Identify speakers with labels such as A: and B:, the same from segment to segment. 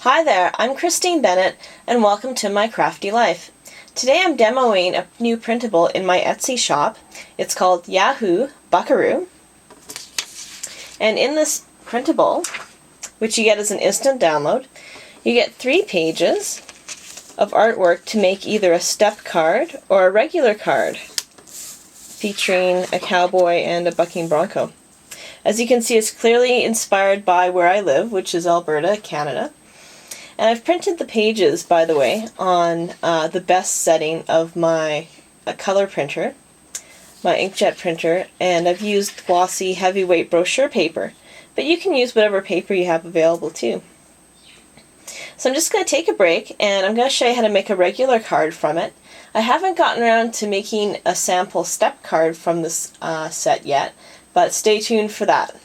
A: Hi there, I'm Christine Bennett and welcome to My Crafty Life. Today I'm demoing a new printable in my Etsy shop. It's called Yahoo Buckaroo. And in this printable, which you get as an instant download, you get 3 pages of artwork to make either a step card or a regular card featuring a cowboy and a bucking bronco. As you can see, it's clearly inspired by where I live, which is Alberta, Canada. And I've printed the pages, by the way, on the best setting of my color printer, my inkjet printer, and I've used glossy heavyweight brochure paper, but you can use whatever paper you have available too. So I'm just going to take a break and I'm going to show you how to make a regular card from it. I haven't gotten around to making a sample step card from this set yet, but stay tuned for that.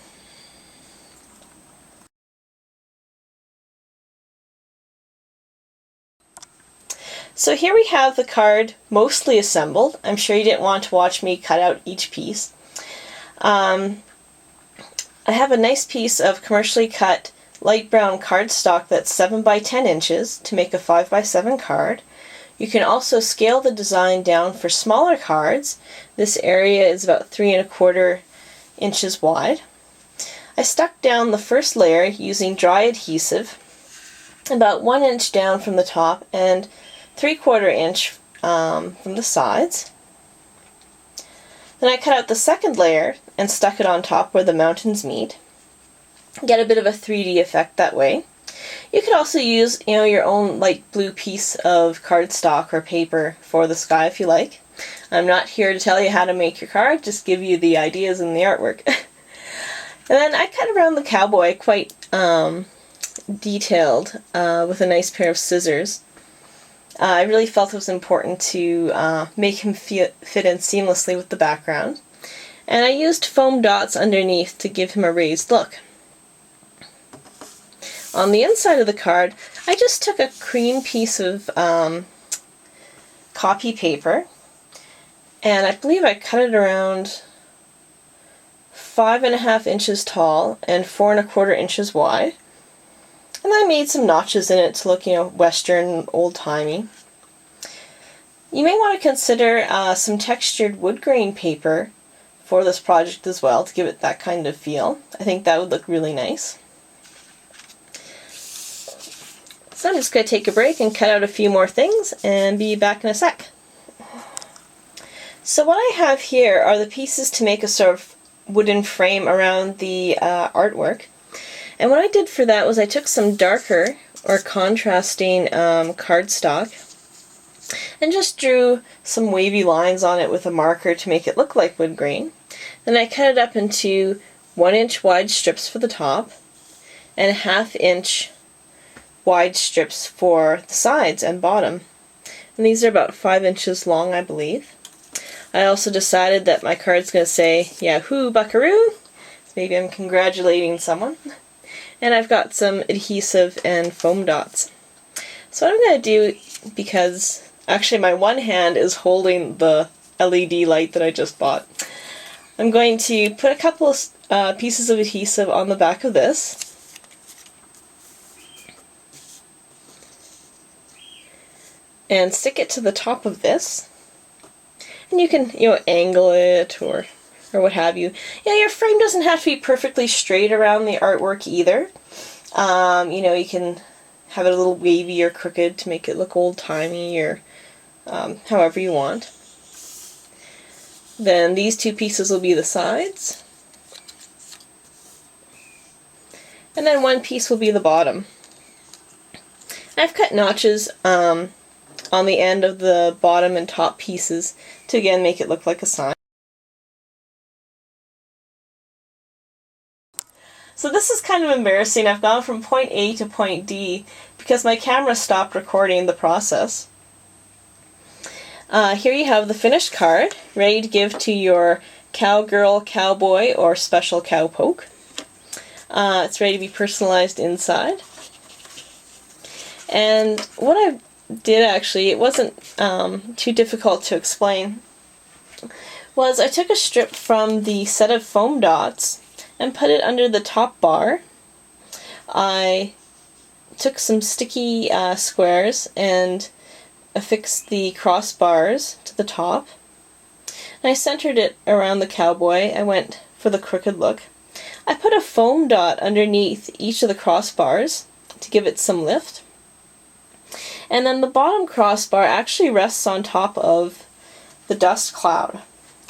A: So here we have the card mostly assembled. I'm sure you didn't want to watch me cut out each piece. I have a nice piece of commercially cut light brown cardstock that's 7 by 10 inches to make a 5 by 7 card. You can also scale the design down for smaller cards. This area is about 3 1/4 inches wide. I stuck down the first layer using dry adhesive, about 1 inch down from the top and 3/4 inch from the sides. Then I cut out the second layer and stuck it on top where the mountains meet. Get a bit of a 3D effect that way. You could also use, your own light blue piece of cardstock or paper for the sky if you like. I'm not here to tell you how to make your card, just give you the ideas and the artwork. And then I cut around the cowboy quite detailed with a nice pair of scissors. I really felt it was important to make him fit in seamlessly with the background. And I used foam dots underneath to give him a raised look. On the inside of the card, I just took a cream piece of copy paper, and I believe I cut it around 5 1/2 inches tall and 4 1/4 inches wide. And I made some notches in it to look, Western, old-timey. You may want to consider some textured wood grain paper for this project as well to give it that kind of feel. I think that would look really nice. So I'm just going to take a break and cut out a few more things and be back in a sec. So what I have here are the pieces to make a sort of wooden frame around the artwork. And what I did for that was I took some darker or contrasting cardstock and just drew some wavy lines on it with a marker to make it look like wood grain. Then I cut it up into 1 inch wide strips for the top and 1/2 inch wide strips for the sides and bottom. And these are about 5 inches long, I believe. I also decided that my card's going to say Yahoo Buckaroo. So maybe I'm congratulating someone. And I've got some adhesive and foam dots. So what I'm going to do, because actually my one hand is holding the LED light that I just bought, I'm going to put a couple of pieces of adhesive on the back of this. And stick it to the top of this. And you can, angle it or what have you. Your frame doesn't have to be perfectly straight around the artwork either. You can have it a little wavy or crooked to make it look old-timey or however you want. Then these 2 pieces will be the sides. And then 1 piece will be the bottom. I've cut notches on the end of the bottom and top pieces to again make it look like a sign. So this is kind of embarrassing. I've gone from point A to point D because my camera stopped recording the process. Here you have the finished card, ready to give to your cowgirl, cowboy, or special cowpoke. It's ready to be personalized inside. And what I did actually, it wasn't too difficult to explain, was I took a strip from the set of foam dots and put it under the top bar. I took some sticky squares and affixed the crossbars to the top. And I centered it around the cowboy. I went for the crooked look. I put a foam dot underneath each of the crossbars to give it some lift. And then the bottom crossbar actually rests on top of the dust cloud.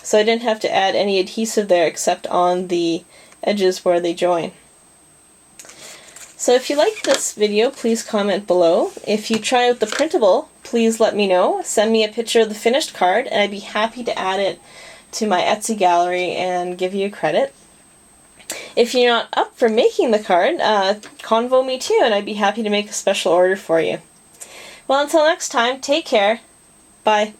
A: So I didn't have to add any adhesive there except on the edges where they join. So if you liked this video, please comment below. If you try out the printable, please let me know. Send me a picture of the finished card and I'd be happy to add it to my Etsy gallery and give you credit. If you're not up for making the card, convo me too and I'd be happy to make a special order for you. Well, until next time, take care. Bye.